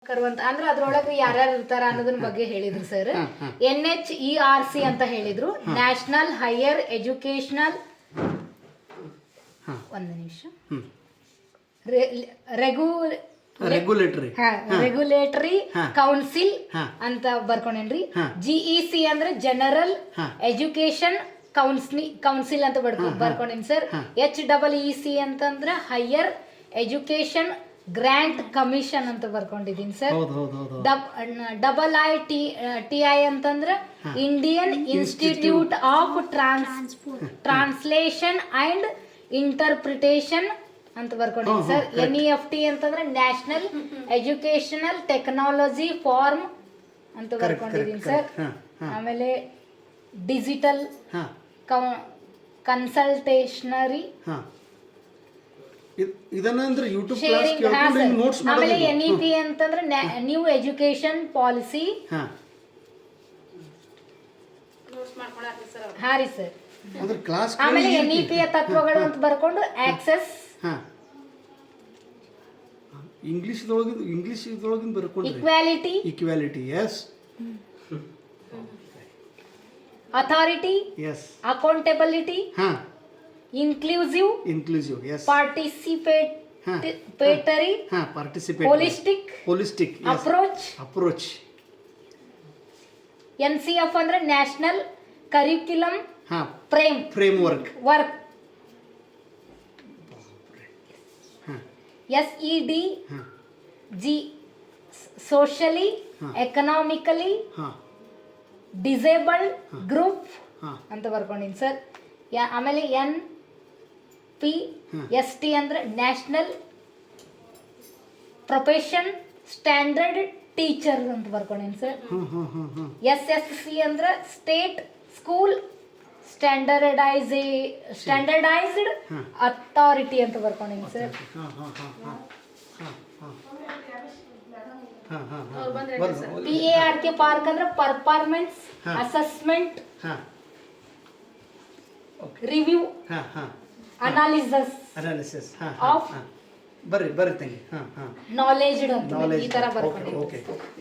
ಕರುವಂತ ಅಂದ್ರೆ ಅದ್ರೊಳಗೆ ಯಾರ್ಯಾರು ಇರ್ತಾರ ಅನ್ನೋದ್ರ ಬಗ್ಗೆ ಹೇಳಿದ್ರು ಸರ್. NHERC ಅಂತ ಹೇಳಿದ್ರು, ನ್ಯಾಷನಲ್ ಹೈಯರ್ ಎಜುಕೇಶನಲ್, ಒಂದು ನಿಮಿಷ, ರೆಗ್ಯುಲೇಟರಿ ಕೌನ್ಸಿಲ್ ಅಂತ ಬರ್ಕೊಂಡೇನ್ರಿ. GEC ಅಂದ್ರೆ ಜನರಲ್ ಎಜುಕೇಶನ್ ಕೌನ್ಸಿಲ್ ಅಂತ ಬರ್ಕೊಂಡೇನಿ ಸರ್. HEEC ಅಂತಂದ್ರೆ ಹೈಯರ್ ಎಜುಕೇಶನ್ ಗ್ರಾಂಟ್ ಕಮಿಷನ್ ಅಂತ ಬರ್ಕೊಂಡಿದ್ದೀನಿ ಸರ್. IITI ಅಂತಂದ್ರೆ Indian institute of translation and interpretation ಅಂತ ಬರ್ಕೊಂಡಿದ್ದೀನಿ ಸರ್. NEFT ಅಂತಂದ್ರೆ ನ್ಯಾಷನಲ್ ಎಜುಕೇಶನಲ್ ಟೆಕ್ನಾಲಜಿ ಫಾರ್ಮ್ ಅಂತ ಬರ್ಕೊಂಡಿದ್ದೀನಿ ಸರ್. ಆಮೇಲೆ ಡಿಜಿಟಲ್ ಕನ್ಸಲ್ಟೇಷನರಿ, ಇದನ್ನ ಅಂದ್ರೆ ಯೂಟ್ಯೂಬ್ ಕ್ಲಾಸ್ ಕೇಳ್ಕೊಂಡು ನೋಟ್ಸ್ ಮಾಡೋದು. ಆಮೇಲೆ NEP ಅಂತಂದ್ರೆ ನ್ಯೂ ಎಜುಕೇಶನ್ ಪಾಲಿಸಿ. ಹಾ ರೀ ಸರ್. ಅಂದ್ರೆ ಕ್ಲಾಸ್ ಆಮೇಲೆ NEP ಯ ತತ್ವಗಳು ಅಂತ ಬರ್ಕೊಂಡು ಆಕ್ಸೆಸ್, ಇಂಗ್ಲಿಷ್ ಇದೊಳಗಿಂದ ಬರ್ಕೊಂಡು equality, yes, authority, yes, accountability, inclusive, yes, participatory, holistic approach. NCF ಅಂದ್ರೆ national curriculum framework. SEDG socially economically disabled group ಅಂತ ಬರ್ಕೊಂಡಿನಿ ಸರ್. ಆಮೇಲೆ NPST ಅಂದ್ರೆ ನ್ಯಾಷನಲ್ ಪ್ರೊಫೆಷನ್ ಸ್ಟ್ಯಾಂಡರ್ಡ್ ಟೀಚರ್ ಅಂತ ಬರ್ಕೊಂಡಿನಿ ಸರ್. SSC ಅಂದ್ರೆ ಸ್ಟೇಟ್ ಸ್ಕೂಲ್ ಸ್ಟ್ಯಾಂಡರ್ಡೈಸ್ಡ್ ಅಥಾರಿಟಿ ಅಂತ ಬರ್ಕೊಂಡಿನಿ ಸರ್. PARK ಪಾರ್ಕ್ ಅಂದ್ರೆ performance assessment review analysis of ಬರ್ರಿ ತಂಗಿ ನಾಲೆಜ್ ಈ ತರ ಬರ್ಕೊಂಡಿದ್ದೀನಿ.